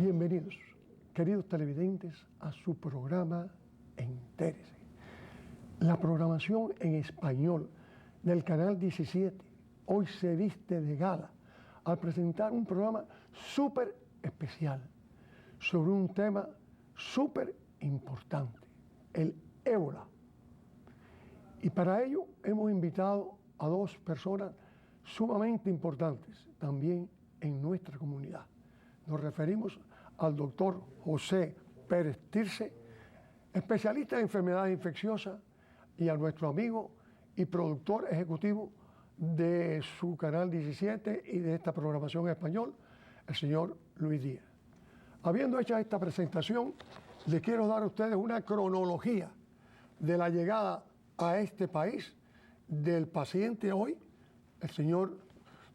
Bienvenidos, queridos televidentes, a su programa Entérese. La programación en español del canal 17 hoy se viste de gala al presentar un programa súper especial sobre un tema súper importante, el ébola. Y para ello hemos invitado a dos personas sumamente importantes también en nuestra comunidad. Nos referimos al doctor José Pérez Tirce, especialista en enfermedades infecciosas, y a nuestro amigo y productor ejecutivo de su canal 17 y de esta programación en español, el señor Luis Díaz. Habiendo hecho esta presentación, les quiero dar a ustedes una cronología de la llegada a este país del paciente hoy, el señor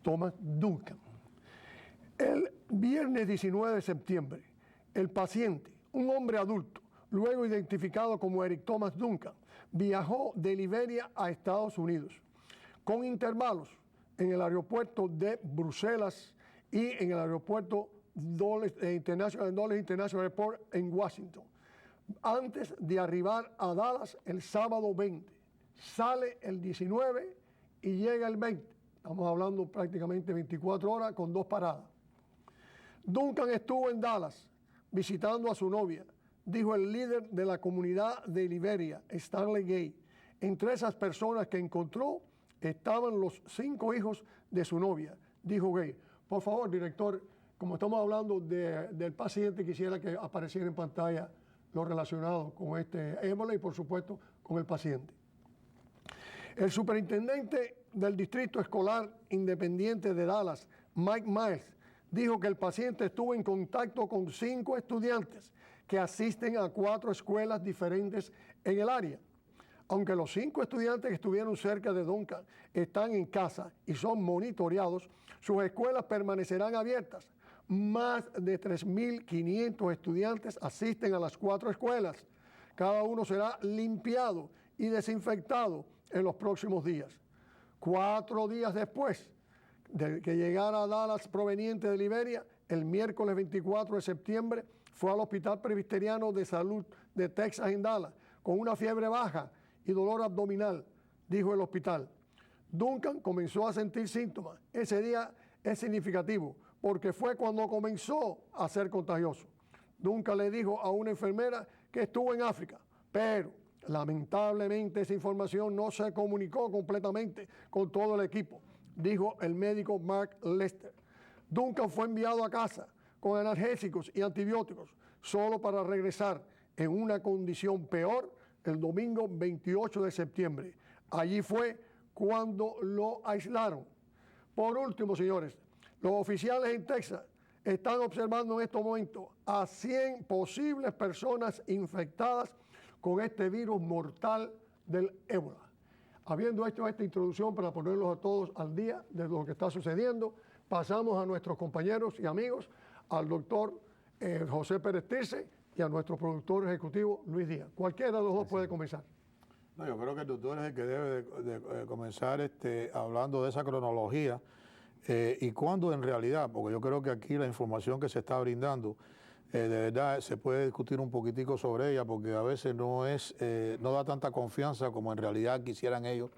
Thomas Duncan. El viernes 19 de septiembre, el paciente, un hombre adulto, luego identificado como Eric Thomas Duncan, viajó de Liberia a Estados Unidos, con intervalos en el aeropuerto de Bruselas y en el aeropuerto Dulles International Airport en Washington, antes de arribar a Dallas el sábado 20. Sale el 19 y llega el 20. Estamos hablando prácticamente 24 horas con 2 paradas. Duncan estuvo en Dallas visitando a su novia, dijo el líder de la comunidad de Liberia, Stanley Gay. Entre esas personas que encontró estaban los 5 hijos de su novia, dijo Gay. Por favor, director, como estamos hablando del paciente, quisiera que apareciera en pantalla lo relacionado con este ébola y, por supuesto, con el paciente. El superintendente del Distrito Escolar Independiente de Dallas, Mike Miles, dijo que el paciente estuvo en contacto con 5 estudiantes que asisten a 4 escuelas diferentes en el área. Aunque los 5 estudiantes que estuvieron cerca de Duncan están en casa y son monitoreados, sus escuelas permanecerán abiertas. Más de 3.500 estudiantes asisten a las 4 escuelas. Cada uno será limpiado y desinfectado en los próximos días. 4 días después de que llegara a Dallas proveniente de Liberia, el miércoles 24 de septiembre fue al Hospital Presbiteriano de Salud de Texas en Dallas con una fiebre baja y dolor abdominal, dijo el hospital. Duncan comenzó a sentir síntomas. Ese día es significativo porque fue cuando comenzó a ser contagioso. Duncan le dijo a una enfermera que estuvo en África, pero lamentablemente esa información no se comunicó completamente con todo el equipo, dijo el médico Mark Lester. Duncan fue enviado a casa con analgésicos y antibióticos solo para regresar en una condición peor el domingo 28 de septiembre. Allí fue cuando lo aislaron. Por último, señores, los oficiales en Texas están observando en estos momentos a 100 posibles personas infectadas con este virus mortal del ébola. Habiendo hecho esta introducción para ponerlos a todos al día de lo que está sucediendo, pasamos a nuestros compañeros y amigos, al doctor José Pérez Tirce y a nuestro productor ejecutivo Luis Díaz. Cualquiera de los dos puede comenzar. No, yo creo que el doctor es el que debe de comenzar hablando de esa cronología y cuándo en realidad, porque yo creo que aquí la información que se está brindando, de verdad se puede discutir un poquitico sobre ella, porque a veces no da tanta confianza como en realidad quisieran ellos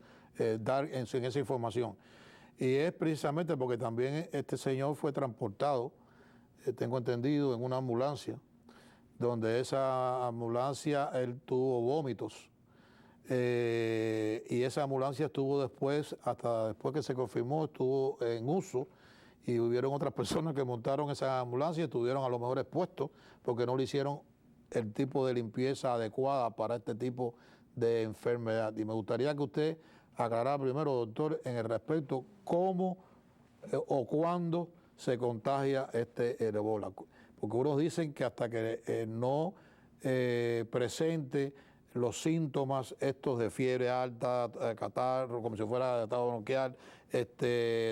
dar en esa información. Y es precisamente porque también este señor fue transportado, tengo entendido, en una ambulancia, donde esa ambulancia él tuvo vómitos. Y esa ambulancia estuvo después, hasta después que se confirmó, estuvo en uso, y hubieron otras personas que montaron esa ambulancia y estuvieron a lo mejor expuestos porque no le hicieron el tipo de limpieza adecuada para este tipo de enfermedad. Y me gustaría que usted aclarara primero, doctor, en el respecto cómo o cuándo se contagia el ébola. Porque unos dicen que hasta que no presente los síntomas estos de fiebre alta, catarro, como si fuera atado bronquial,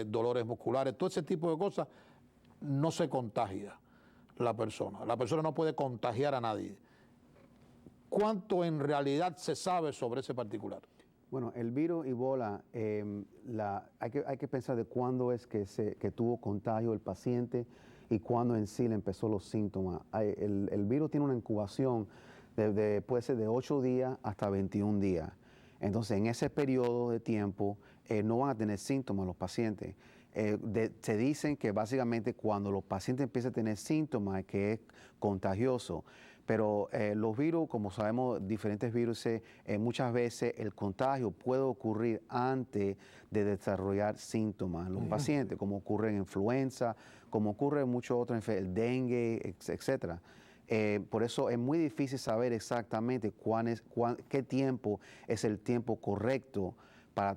dolores musculares, todo ese tipo de cosas, no se contagia la persona. La persona no puede contagiar a nadie. ¿Cuánto en realidad se sabe sobre ese particular? Bueno, el virus ébola, hay que pensar de cuándo es que tuvo contagio el paciente. y cuándo en sí le empezó los síntomas. El virus tiene una incubación puede ser de 8 días hasta 21 días. Entonces, en ese periodo de tiempo no van a tener síntomas los pacientes. Se dicen que básicamente cuando los pacientes empiezan a tener síntomas que es contagioso, pero los virus, como sabemos, diferentes virus, muchas veces el contagio puede ocurrir antes de desarrollar síntomas en los pacientes, como ocurre en influenza, como ocurre en muchos otros, el dengue, etcétera. Por eso es muy difícil saber exactamente qué tiempo es el tiempo correcto para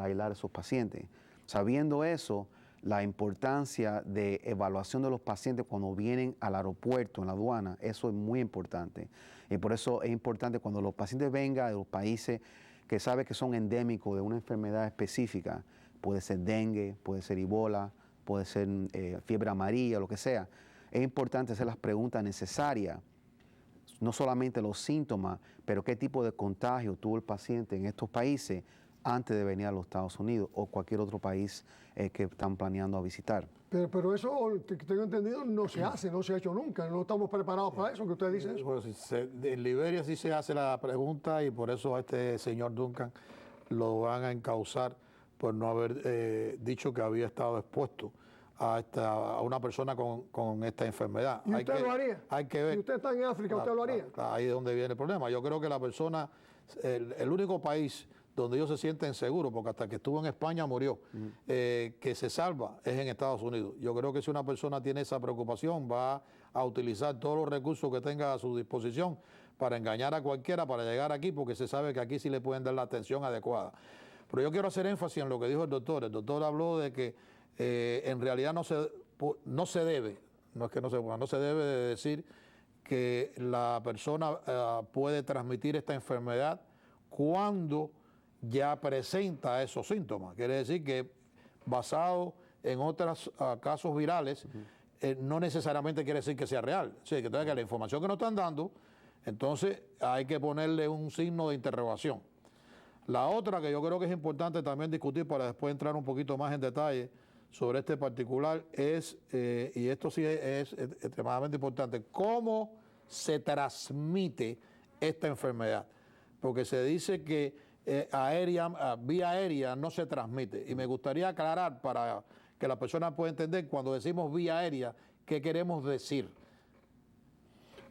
aislar a esos pacientes. Sabiendo eso, la importancia de evaluación de los pacientes cuando vienen al aeropuerto, en la aduana, eso es muy importante. Y por eso es importante cuando los pacientes vengan de los países que saben que son endémicos de una enfermedad específica, puede ser dengue, puede ser Ebola, puede ser fiebre amarilla, lo que sea. Es importante hacer las preguntas necesarias, no solamente los síntomas, pero qué tipo de contagio tuvo el paciente en estos países antes de venir a los Estados Unidos o cualquier otro país que están planeando a visitar. Pero eso, que tengo entendido, no se hace, no se ha hecho nunca. No estamos preparados para eso, que usted dice eso. Bueno, en Liberia sí se hace la pregunta y por eso a este señor Duncan lo van a encausar por no haber dicho que había estado expuesto a una persona con esta enfermedad. ¿Y usted lo haría? Hay que ver. Si usted está en África, ¿usted lo haría? Ahí es donde viene el problema. Yo creo que la persona, el único país donde ellos se sienten seguros, porque hasta que estuvo en España murió, que se salva es en Estados Unidos. Yo creo que si una persona tiene esa preocupación, va a utilizar todos los recursos que tenga a su disposición para engañar a cualquiera, para llegar aquí, porque se sabe que aquí sí le pueden dar la atención adecuada. Pero yo quiero hacer énfasis en lo que dijo el doctor. El doctor habló de que en realidad no se debe, no es que no se pueda, no se debe de decir que la persona puede transmitir esta enfermedad cuando ya presenta esos síntomas. Quiere decir que basado en otros casos virales, no necesariamente quiere decir que sea real. Sí, que entonces que la información que nos están dando, entonces hay que ponerle un signo de interrogación. La otra que yo creo que es importante también discutir para después entrar un poquito más en detalle sobre este particular es, y esto sí es extremadamente importante, cómo se transmite esta enfermedad. Porque se dice que vía aérea no se transmite. Y me gustaría aclarar para que la persona pueda entender cuando decimos vía aérea, qué queremos decir.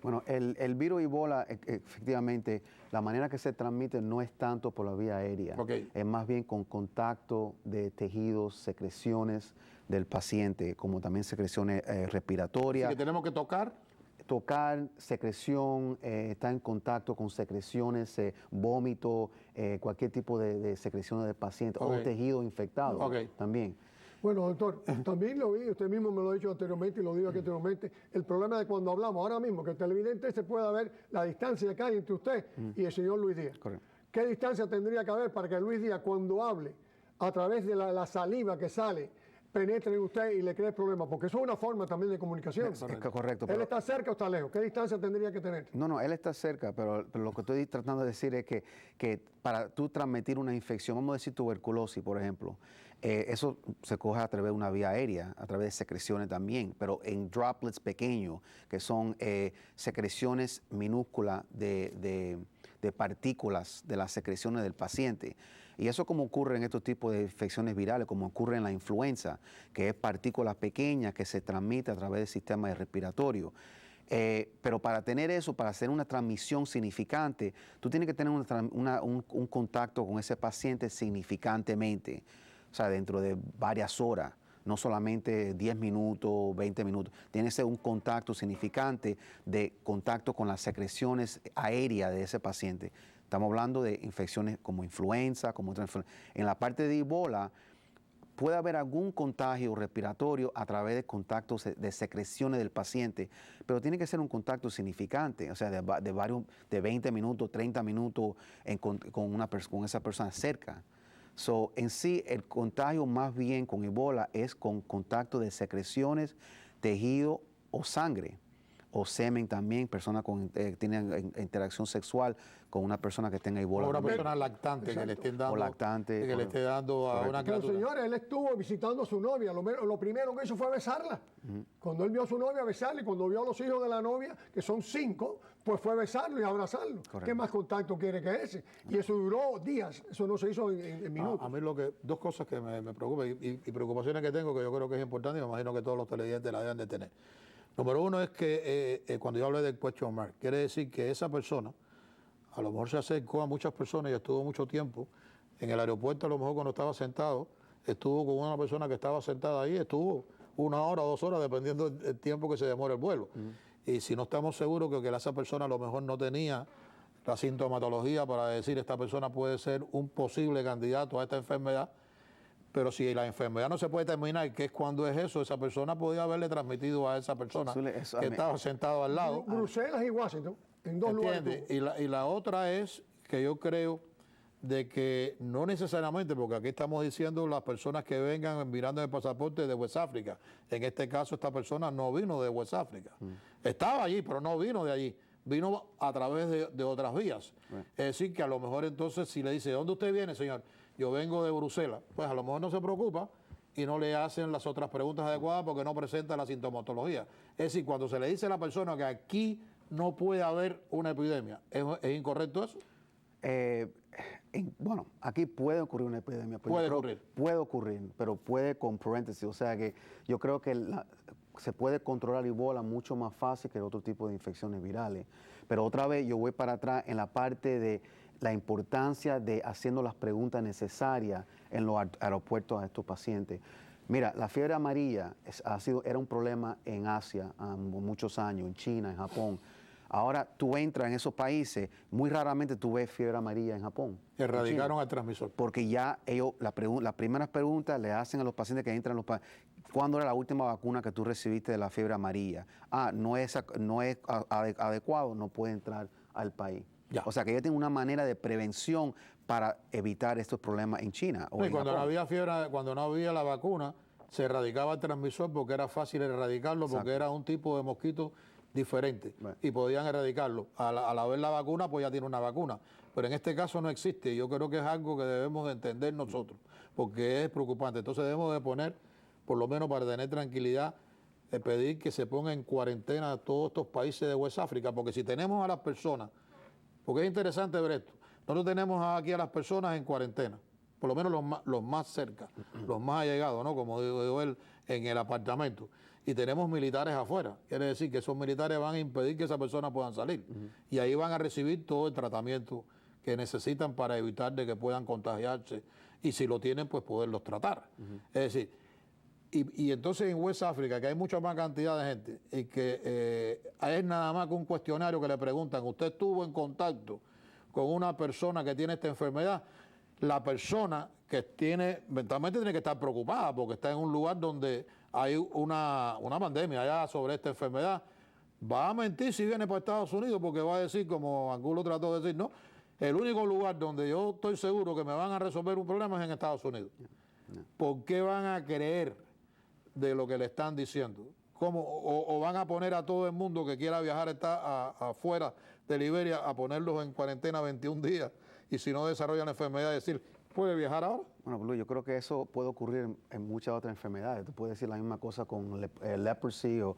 Bueno, el virus Ebola, efectivamente, la manera que se transmite no es tanto por la vía aérea, es más bien con contacto de tejidos, secreciones del paciente, como también secreciones respiratorias. Así que tenemos que tocar. Secreción, está en contacto con secreciones, vómito, cualquier tipo de secreciones del paciente o tejido infectado también. Bueno, doctor, también lo vi, usted mismo me lo ha dicho anteriormente y lo digo aquí anteriormente, el problema de cuando hablamos ahora mismo, que el televidente se pueda ver la distancia que hay entre usted y el señor Luis Díaz. Correcto. ¿Qué distancia tendría que haber para que Luis Díaz, cuando hable, a través de la saliva que sale, penetre en usted y le cree problemas? Porque eso es una forma también de comunicación. Correcto. ¿Él está cerca o está lejos? ¿Qué distancia tendría que tener? No, él está cerca, pero lo que estoy tratando de decir es que para tú transmitir una infección, vamos a decir tuberculosis, por ejemplo, eso se coge a través de una vía aérea, a través de secreciones también, pero en droplets pequeños, que son secreciones minúsculas de partículas de las secreciones del paciente. Y eso como ocurre en estos tipos de infecciones virales, como ocurre en la influenza, que es partículas pequeñas que se transmiten a través del sistema respiratorio. Pero para tener eso, para hacer una transmisión significante, tú tienes que tener un contacto con ese paciente significantemente, o sea, dentro de varias horas, no solamente 10 minutos, 20 minutos. Tiene que ser un contacto significante de contacto con las secreciones aéreas de ese paciente. Estamos hablando de infecciones como influenza, como otra influenza. En la parte de Ebola, puede haber algún contagio respiratorio a través de contactos de secreciones del paciente, pero tiene que ser un contacto significante, o sea, de 20 minutos, 30 minutos con esa persona cerca. So, en sí, el contagio más bien con Ebola es con contacto de secreciones, tejido o sangre. o semen también, personas que tienen interacción sexual con una persona que tenga O Ebola. una también. persona lactante que le estén dando, O lactante, que le esté dando a una Pero criatura. señores, él estuvo visitando a su novia. Lo primero que hizo fue besarla. Cuando él vio a su novia, besarla. Y cuando vio a los hijos de la novia, que son 5, pues fue besarlo y abrazarlo. Correcto. ¿Qué más contacto quiere que ese? Y eso duró días. Eso no se hizo en minutos. A mí dos cosas que me preocupan y preocupaciones que tengo que yo creo que es importante y me imagino que todos los televidentes la deben de tener. Número uno es que cuando yo hablé del question mark, quiere decir que esa persona a lo mejor se acercó a muchas personas y estuvo mucho tiempo en el aeropuerto, a lo mejor cuando estaba sentado, estuvo con una persona que estaba sentada ahí, estuvo 1 hora, 2 horas, dependiendo del tiempo que se demore el vuelo. Y si no estamos seguros que esa persona a lo mejor no tenía la sintomatología para decir esta persona puede ser un posible candidato a esta enfermedad, pero si la enfermedad no se puede determinar qué es cuando es eso, esa persona podía haberle transmitido a esa persona que estaba sentado al lado. Bruselas y Washington, en 2 lugares. ¿Entiendes? Y la otra es que yo creo de que no necesariamente, porque aquí estamos diciendo las personas que vengan mirando el pasaporte de West África. En este caso, esta persona no vino de West África. Estaba allí, pero no vino de allí. Vino a través de otras vías. Es decir, que a lo mejor entonces, si le dice, ¿de dónde usted viene, señor? Yo vengo de Bruselas. Pues a lo mejor no se preocupa y no le hacen las otras preguntas adecuadas porque no presenta la sintomatología. Es decir, cuando se le dice a la persona que aquí no puede haber una epidemia, ¿es incorrecto eso? Bueno, aquí puede ocurrir una epidemia. Puede ocurrir. Puede ocurrir, pero puede con paréntesis. O sea que yo creo que se puede controlar Ebola mucho más fácil que otro tipo de infecciones virales. Pero otra vez yo voy para atrás en la parte de la importancia de haciendo las preguntas necesarias en los aeropuertos a estos pacientes. Mira, la fiebre amarilla era un problema en Asia muchos años, en China, en Japón. Ahora tú entras en esos países, muy raramente tú ves fiebre amarilla en Japón. Erradicaron al transmisor. Porque ya ellos, las primeras preguntas le hacen a los pacientes que entran en los países, ¿cuándo era la última vacuna que tú recibiste de la fiebre amarilla? No es adecuado, no puede entrar al país. Ya. O sea que ellos tienen una manera de prevención para evitar estos problemas en China. Y cuando no había fiebre, cuando no había la vacuna, se erradicaba el transmisor porque era fácil erradicarlo, porque era un tipo de mosquito diferente y podían erradicarlo. Al haber la vacuna, pues ya tiene una vacuna. Pero en este caso no existe. Yo creo que es algo que debemos de entender nosotros, porque es preocupante. Entonces debemos de poner, por lo menos para tener tranquilidad, pedir que se ponga en cuarentena a todos estos países de West África, porque si tenemos a las personas, porque es interesante ver esto, nosotros tenemos aquí a las personas en cuarentena, por lo menos los más cerca, los más allegados, ¿no? Como digo él, en el apartamento. Y tenemos militares afuera. Quiere decir que esos militares van a impedir que esas personas puedan salir. Y ahí van a recibir todo el tratamiento que necesitan para evitar de que puedan contagiarse. Y si lo tienen, pues poderlos tratar. Es decir, y entonces en West África, que hay mucha más cantidad de gente, y que es nada más que un cuestionario que le preguntan, ¿usted estuvo en contacto con una persona que tiene esta enfermedad? La persona que tiene, mentalmente tiene que estar preocupada porque está en un lugar donde hay una pandemia allá sobre esta enfermedad. Va a mentir si viene para Estados Unidos porque va a decir, como Angulo trató de decir, no, el único lugar donde yo estoy seguro que me van a resolver un problema es en Estados Unidos. ¿Por qué van a creer de lo que le están diciendo? ¿Cómo? O van a poner a todo el mundo que quiera viajar afuera de Liberia a ponerlos en cuarentena 21 días y si no desarrollan la enfermedad decir, ¿puede viajar ahora? Bueno, Blue, yo creo que eso puede ocurrir en muchas otras enfermedades. Tú puedes decir la misma cosa con leprosy o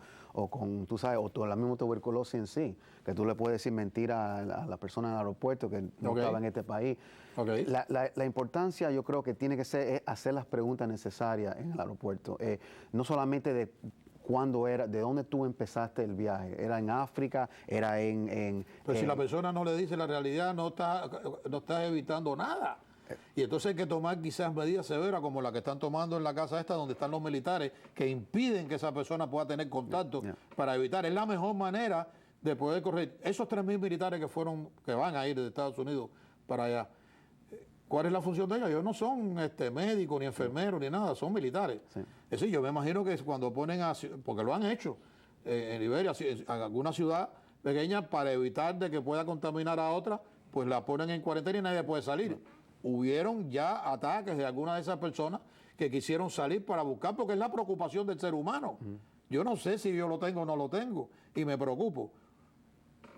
con, tú sabes, o la misma tuberculosis en sí, que tú le puedes decir mentira a la persona en el aeropuerto que no estaba en este país. La importancia yo creo que tiene que ser es hacer las preguntas necesarias en el aeropuerto. No solamente de cuándo era, de dónde tú empezaste el viaje. ¿Era en África? ¿Era en Pero si la persona no le dice la realidad, no está evitando nada. Y entonces hay que tomar quizás medidas severas como la que están tomando en la casa esta, donde están los militares, que impiden que esa persona pueda tener contacto para evitar. Es la mejor manera de poder corregir. Esos 3.000 militares que van a ir de Estados Unidos para allá, ¿cuál es la función de ellos? Ellos no son médicos, ni enfermeros, ni nada, son militares. Sí. Es decir, yo me imagino que cuando ponen porque lo han hecho en Liberia, en alguna ciudad pequeña, para evitar de que pueda contaminar a otra, pues la ponen en cuarentena y nadie puede salir. Hubieron ya ataques de algunas de esas personas que quisieron salir para buscar, porque es la preocupación del ser humano. Yo no sé si yo lo tengo o no lo tengo y me preocupo.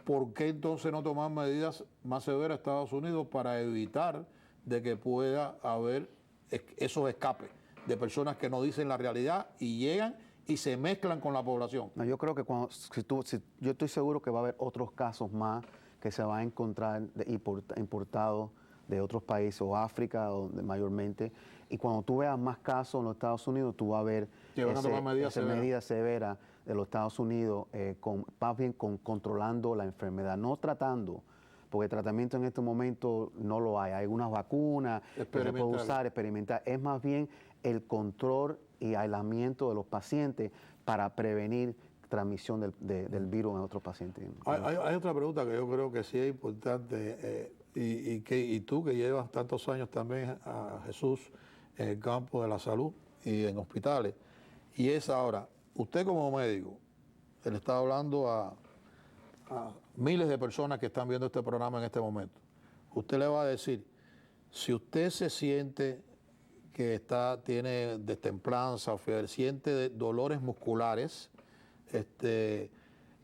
¿Por qué entonces no tomar medidas más severas Estados Unidos para evitar de que pueda haber esos escapes de personas que no dicen la realidad y llegan y se mezclan con la población? No, yo creo que yo estoy seguro que va a haber otros casos más que se van a encontrar importados de otros países o África mayormente. Y cuando tú veas más casos en los Estados Unidos, tú vas a ver Que van a tomar medidas severas de los Estados Unidos, más bien controlando la enfermedad, no tratando, porque tratamiento en este momento no lo hay. Hay unas vacunas que se puede usar, experimentar. Es más bien el control y aislamiento de los pacientes para prevenir transmisión del virus en otros pacientes. Hay otra pregunta que yo creo que sí es importante, y tú que llevas tantos años también a Jesús en el campo de la salud y en hospitales, y es ahora, usted como médico, él está hablando a miles de personas que están viendo este programa en este momento, usted le va a decir, si usted se siente que tiene destemplanza o fiebre, siente dolores musculares,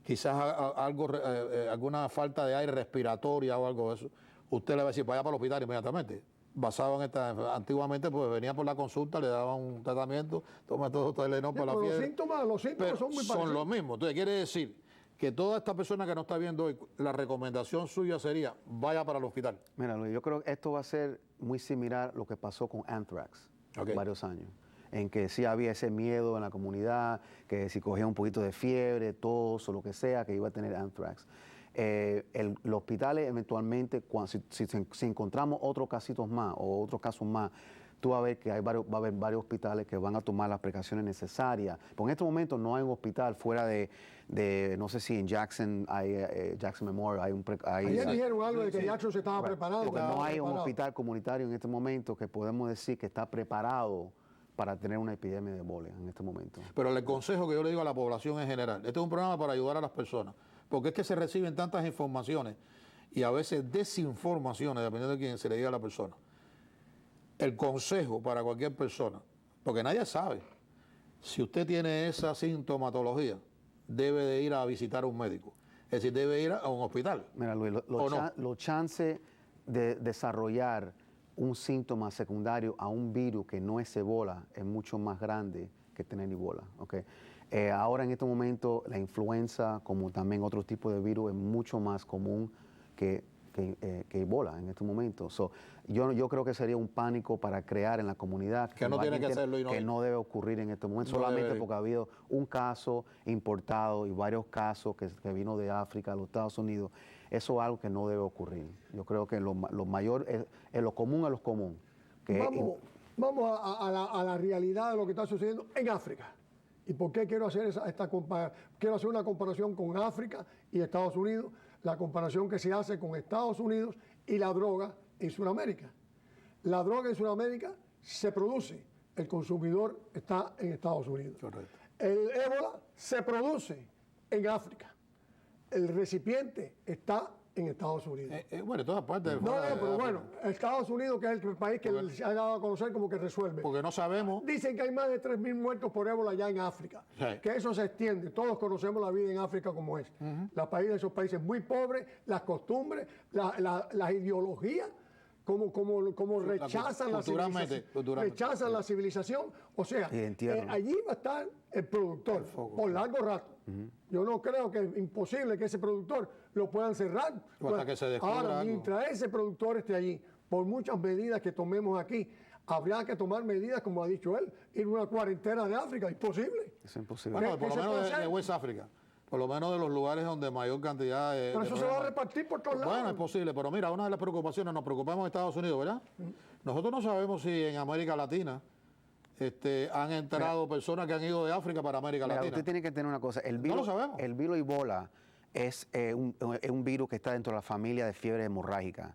quizás alguna falta de aire respiratoria o algo de eso, usted le va a decir, vaya para el hospital inmediatamente. Basado en antiguamente pues venía por la consulta, le daban un tratamiento, toma todo Tylenol para la fiebre. Los síntomas son muy parecidos. Son los mismos. Entonces quiere decir que toda esta persona que nos está viendo hoy, la recomendación suya sería, vaya para el hospital. Mira, Luis, yo creo que esto va a ser muy similar a lo que pasó con anthrax varios años, en que sí había ese miedo en la comunidad, que si cogía un poquito de fiebre, tos o lo que sea, que iba a tener anthrax. Los hospitales eventualmente, si encontramos otros casitos más o otros casos más, tú vas a ver que va a haber varios hospitales que van a tomar las precauciones necesarias. Porque en este momento no hay un hospital fuera de no sé si en Jackson Memorial ayer dijeron algo de que Jackson se estaba preparando. Porque no hay un hospital comunitario en este momento que podemos decir que está preparado para tener una epidemia de ébola en este momento. Pero el consejo que yo le digo a la población en general, este es un programa para ayudar a las personas, porque es que se reciben tantas informaciones y a veces desinformaciones, dependiendo de quién se le diga a la persona. El consejo para cualquier persona, porque nadie sabe, si usted tiene esa sintomatología, debe de ir a visitar a un médico, es decir, debe ir a un hospital. Mira, Luis, los chances de desarrollar un síntoma secundario a un virus que no es ébola es mucho más grande que tener ébola. ¿Okay? Ahora en este momento la influenza, como también otros tipos de virus, es mucho más común que ébola en este momento. Yo creo que sería un pánico para crear en la comunidad que no tiene que hacerlo y que no debe ocurrir en este momento, no solamente porque ha habido un caso importado y varios casos que vino de África a los Estados Unidos. Eso es algo que no debe ocurrir. Yo creo que lo mayor es lo común a lo común. Vamos a la realidad de lo que está sucediendo en África. ¿Y por qué quiero hacer quiero hacer una comparación con África y Estados Unidos? La comparación que se hace con Estados Unidos y la droga en Sudamérica. La droga en Sudamérica se produce, el consumidor está en Estados Unidos. Correcto. El ébola se produce en África. El recipiente está en Estados Unidos. Bueno, en todas partes. Pero bueno, Estados Unidos, que es el país que se ha dado a conocer como que resuelve. Porque no sabemos. Dicen que hay más de 3.000 muertos por ébola ya en África. Sí. Que eso se extiende. Todos conocemos la vida en África como es. Esos países muy pobres, las costumbres, las ideologías, como rechazan la civilización. Rechazan la civilización. O sea, allí va a estar el productor por largo rato. Yo no creo que es imposible que ese productor lo puedan cerrar. Hasta que se descubra ahora, algo. mientras ese productor esté allí, por muchas medidas que tomemos aquí, habría que tomar medidas, como ha dicho él, ir a una cuarentena de África. Imposible. Es imposible. Bueno, por lo menos de West África. Por lo menos de los lugares donde mayor cantidad de... Pero eso se va a repartir por todos lados. Bueno, es posible, pero mira, una de las preocupaciones, nos preocupamos en Estados Unidos, ¿verdad? Nosotros no sabemos si en América Latina han entrado personas que han ido de África para América Latina. Usted tiene que tener una cosa, el no lo sabemos. El virus ébola es un virus que está dentro de la familia de fiebre hemorrágica.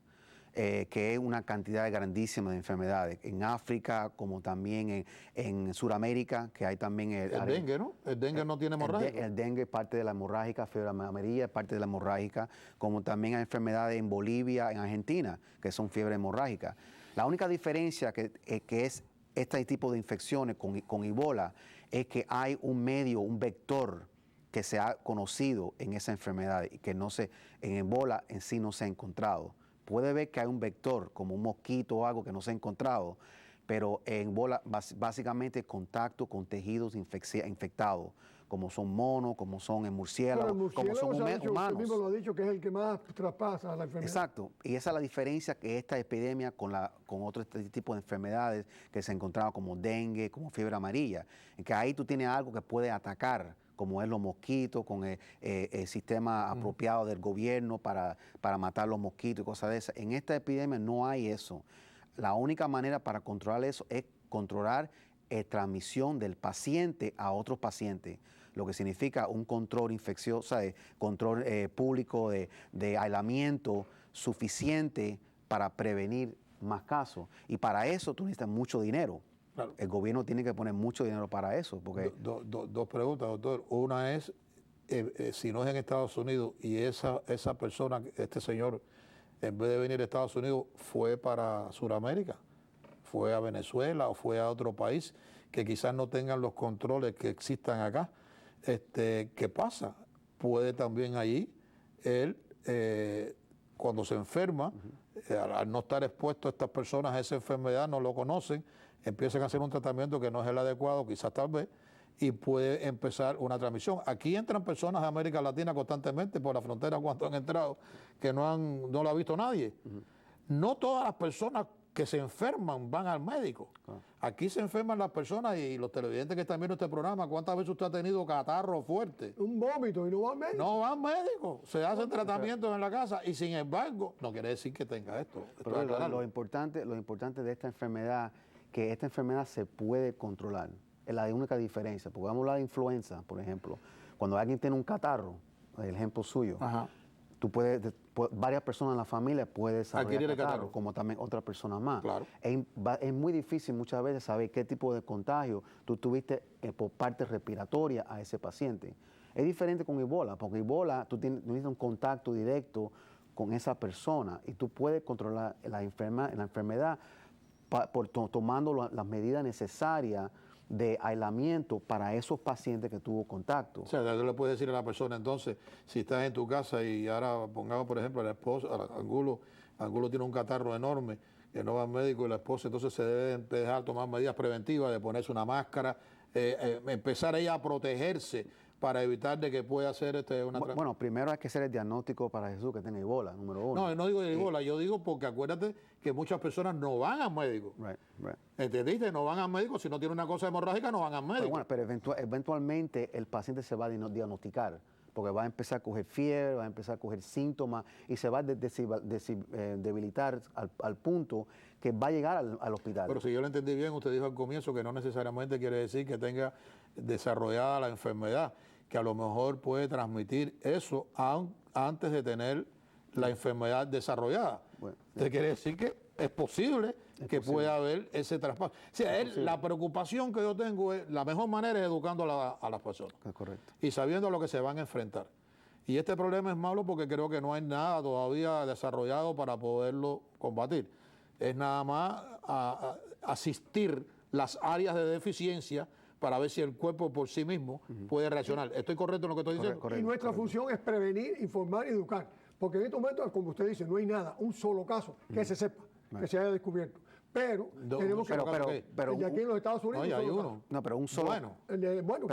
Que es una cantidad grandísima de enfermedades. En África, como también en Sudamérica, que hay también... El dengue, ¿no? El dengue no tiene hemorrágica. El dengue es parte de la hemorrágica, fiebre amarilla es parte de la hemorrágica, como también hay enfermedades en Bolivia, en Argentina, que son fiebre hemorrágica. La única diferencia que es este tipo de infecciones con Ebola es que hay un medio, un vector que se ha conocido en esa enfermedad y que en Ebola en sí no se ha encontrado. Puede ver que hay un vector, como un mosquito o algo que no se ha encontrado, pero en Ebola básicamente contacto con tejidos infectados, como son monos, como son murciélagos, como son humanos. Usted mismo lo ha dicho, que es el que más traspasa la enfermedad. Exacto, y esa es la diferencia que esta epidemia con otro tipo de enfermedades que se encontraba como dengue, como fiebre amarilla, en que ahí tú tienes algo que puede atacar, como es los mosquitos, con el sistema apropiado del gobierno para matar los mosquitos y cosas de esas. En esta epidemia no hay eso. La única manera para controlar eso es controlar transmisión del paciente a otros pacientes, lo que significa un control infeccioso, control público de aislamiento suficiente para prevenir más casos. Y para eso tú necesitas mucho dinero. Claro. El gobierno tiene que poner mucho dinero para eso. Porque... Dos preguntas, doctor. Una es, si no es en Estados Unidos y esa persona, este señor, en vez de venir a Estados Unidos, fue para Sudamérica, fue a Venezuela o fue a otro país que quizás no tengan los controles que existan acá. ¿Qué pasa? Puede también allí él, cuando se enferma, al no estar expuesto a estas personas a esa enfermedad, no lo conocen, empiezan a hacer un tratamiento que no es el adecuado, quizás tal vez, y puede empezar una transmisión. Aquí entran personas de América Latina constantemente por la frontera cuando han entrado, que no lo ha visto nadie. No todas las personas que se enferman van al médico. Aquí se enferman las personas y los televidentes que están viendo este programa, ¿cuántas veces usted ha tenido catarro fuerte? Un vómito y no va al médico. No va al médico, se hacen tratamientos en la casa y sin embargo, no quiere decir que tenga esto. Pero lo importante de esta enfermedad, que esta enfermedad se puede controlar. Es la única diferencia, porque vamos a hablar de influenza, por ejemplo. Cuando alguien tiene un catarro, el ejemplo suyo, tú varias personas en la familia pueden desarrollar catarro, como también otras personas más. Claro. Es muy difícil muchas veces saber qué tipo de contagio tú tuviste por parte respiratoria a ese paciente. Es diferente con Ebola, porque Ebola tú necesitas un contacto directo con esa persona y tú puedes controlar la enfermedad tomando las medidas necesarias de aislamiento para esos pacientes que tuvo contacto. O sea, tú le puedes decir a la persona, entonces, si estás en tu casa y ahora pongamos, por ejemplo, a la esposa, Angulo tiene un catarro enorme, que no va al médico y la esposa, entonces se debe dejar tomar medidas preventivas, de ponerse una máscara, empezar ella a protegerse para evitar de que pueda hacer una... Bueno, primero hay que hacer el diagnóstico para Jesús que tiene Ebola, número uno. No digo de Ebola, yo digo porque acuérdate que muchas personas no van al médico. Right. ¿Entendiste? No van al médico, si no tiene una cosa hemorrágica no van al médico. Pero eventualmente el paciente se va a diagnosticar, porque va a empezar a coger fiebre, va a empezar a coger síntomas y se va a debilitar al punto que va a llegar al hospital. Pero si yo lo entendí bien, usted dijo al comienzo que no necesariamente quiere decir que tenga desarrollada la enfermedad, que a lo mejor puede transmitir eso antes de tener la enfermedad desarrollada. Bueno, ¿usted quiere decir que es posible que pueda haber ese traspaso? O sea, la preocupación que yo tengo es, la mejor manera es educando a las personas. Es correcto. Y sabiendo a lo que se van a enfrentar. Y este problema es malo porque creo que no hay nada todavía desarrollado para poderlo combatir. Es nada más asistir las áreas de deficiencia para ver si el cuerpo por sí mismo puede reaccionar. ¿Estoy correcto en lo que estoy diciendo? Y nuestra función es prevenir, informar y educar. Porque en estos momentos, como usted dice, no hay nada, un solo caso que se sepa, que se haya descubierto. Pero tenemos que... y aquí en los Estados Unidos... No, hay uno. No, pero un solo... Bueno,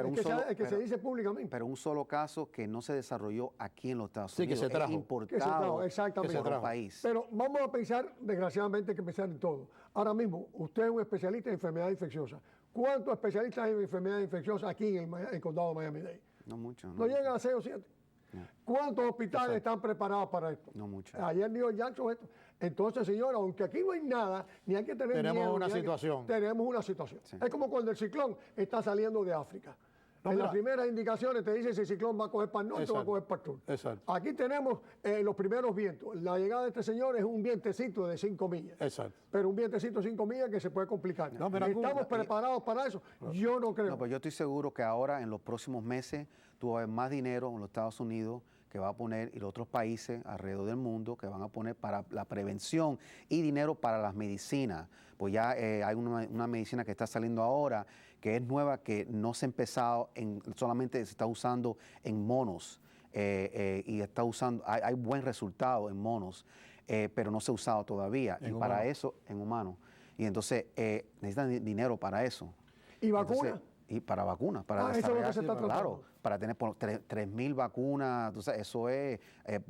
es que se dice públicamente. Pero un solo caso que no se desarrolló aquí en los Estados Unidos. Sí, que se trajo. Es importado exactamente. por el país. Pero vamos a pensar, desgraciadamente, hay que pensar en todo. Ahora mismo, usted es un especialista en enfermedades infecciosas. ¿Cuántos especialistas hay en enfermedades infecciosas aquí en el condado de Miami-Dade? No mucho. No llegan a 6 o 7. No. ¿Cuántos hospitales están preparados para esto? No mucho. Ayer dijo Jackson esto. Entonces, señora, aunque aquí no hay nada, ni hay que tener miedo. Tenemos una situación. Tenemos una situación. Sí. Es como cuando el ciclón está saliendo de África. En las primeras indicaciones te dicen si el ciclón va a coger para el norte o va a coger para el sur. Exacto. Aquí tenemos los primeros vientos. La llegada de este señor es un vientecito de 5 millas. Exacto. Pero un vientecito de 5 millas que se puede complicar. ¿Estamos preparados para eso? Yo no creo. No, pero yo estoy seguro que ahora, en los próximos meses, tú vas a ver más dinero en los Estados Unidos que va a poner, y los otros países alrededor del mundo que van a poner para la prevención y dinero para las medicinas. Pues ya hay una medicina que está saliendo ahora que es nueva, que no se ha empezado, solamente se está usando en monos. Y está usando, hay buen resultado en monos, pero no se ha usado todavía. Y para eso, en humanos. Y entonces necesitan dinero para eso. ¿Y vacunas? Entonces, y para vacunas, para eso es lo que desarrollar, se está tratando. claro, para tener 3.000 vacunas. Entonces, eso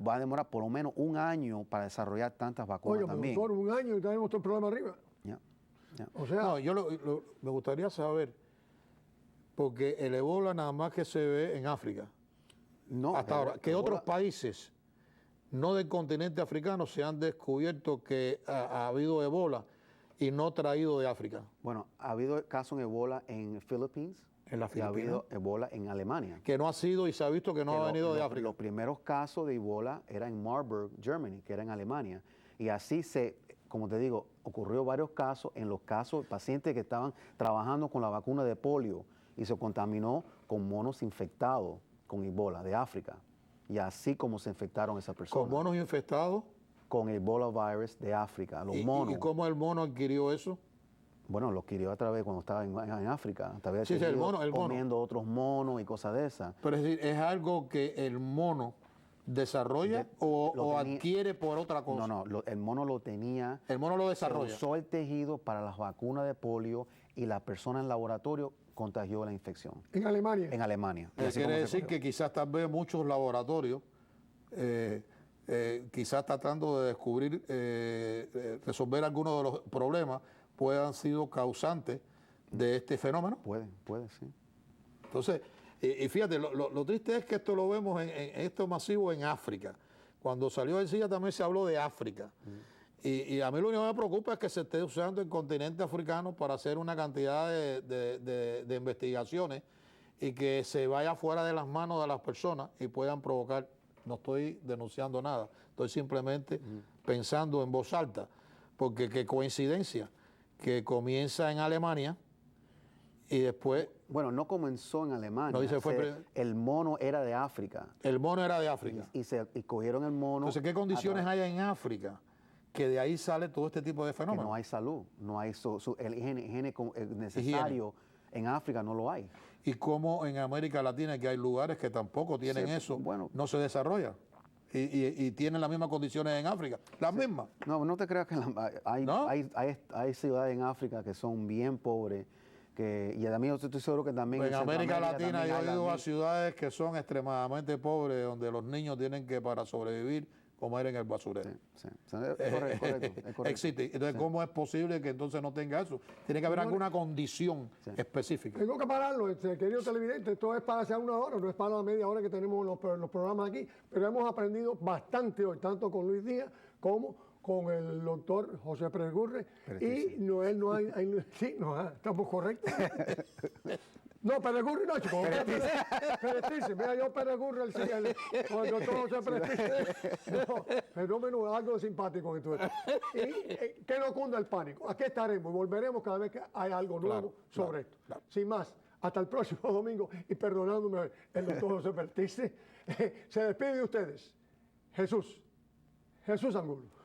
va a demorar por lo menos un año para desarrollar tantas vacunas. Oye, también. doctor, un año y tenemos todo el problema arriba. O sea, No, yo me gustaría saber, porque el ébola nada más que se ve en África. No, Hasta ahora, ¿qué otros países no del continente africano se han descubierto que ha habido ébola y no traído de África? Bueno, ha habido casos en ébola en Philippines. En las y ha Filipinas. habido ébola en Alemania. Que no ha sido y se ha visto que no ha venido de África. Los primeros casos de ébola eran en Marburg, Germany, que era en Alemania. Y así como te digo, ocurrió varios casos, en los casos pacientes que estaban trabajando con la vacuna de polio y se contaminó con monos infectados con ébola de África. Y así como se infectaron esas personas. ¿Con monos infectados? Con el Ebola virus de África, los monos. ¿Y cómo el mono adquirió eso? Bueno, lo adquirió a través cuando estaba en África. Sí, el mono. Comiendo otros monos y cosas de esas. Pero es decir, ¿es algo que el mono desarrolla o adquiere por otra cosa? No, el mono lo tenía. El mono lo desarrolla. Se usó el tejido para las vacunas de polio y la persona en laboratorio contagió la infección. ¿En Alemania? En Alemania. Quiere decir que quizás tal vez muchos laboratorios, quizás tratando de descubrir, resolver algunos de los problemas, puedan sido causantes de este fenómeno. Puede, sí. Entonces, y fíjate, lo triste es que esto lo vemos en esto masivo en África. Cuando salió el SIDA también se habló de África. Y a mí lo único que me preocupa es que se esté usando el continente africano para hacer una cantidad de investigaciones y que se vaya fuera de las manos de las personas y puedan provocar. No estoy denunciando nada, estoy simplemente pensando en voz alta, porque qué coincidencia que comienza en Alemania y después... Bueno, no comenzó en Alemania. No, dice el mono era de África. El mono era de África. Y cogieron el mono. Entonces, ¿qué condiciones hay en África que de ahí sale todo este tipo de fenómenos? Que no hay salud, no hay el higiene necesario. En África no lo hay. Y como en América Latina, que hay lugares que tampoco tienen eso, no se desarrolla. Y tienen las mismas condiciones en África, las mismas. No te creas que hay ciudades en África que son bien pobres. Y también yo estoy seguro que también en América Latina yo he ido a ciudades que son extremadamente pobres, donde los niños tienen que, para sobrevivir, comer en el basurero. Sí. Es correcto. Existe. Entonces, ¿cómo es posible que entonces no tenga eso? Tiene que haber alguna condición específica. Tengo que pararlo, querido televidente. Esto es para hacer una hora, no es para la media hora que tenemos los programas aquí. Pero hemos aprendido bastante hoy, tanto con Luis Díaz como con el doctor José Pérez Gurre. Y Noel, estamos correctos. No, Pérez Gurre no, chico. Pérez, mira, yo Pérez Gurre, con el doctor José Pérez. No, fenómeno, algo simpático que tú eres. Y que no cunda el pánico. Aquí estaremos, volveremos cada vez que hay algo nuevo sobre esto. Claro. Sin más, hasta el próximo domingo y perdonándome el doctor José Pérez. Se despide de ustedes. Jesús Angulo.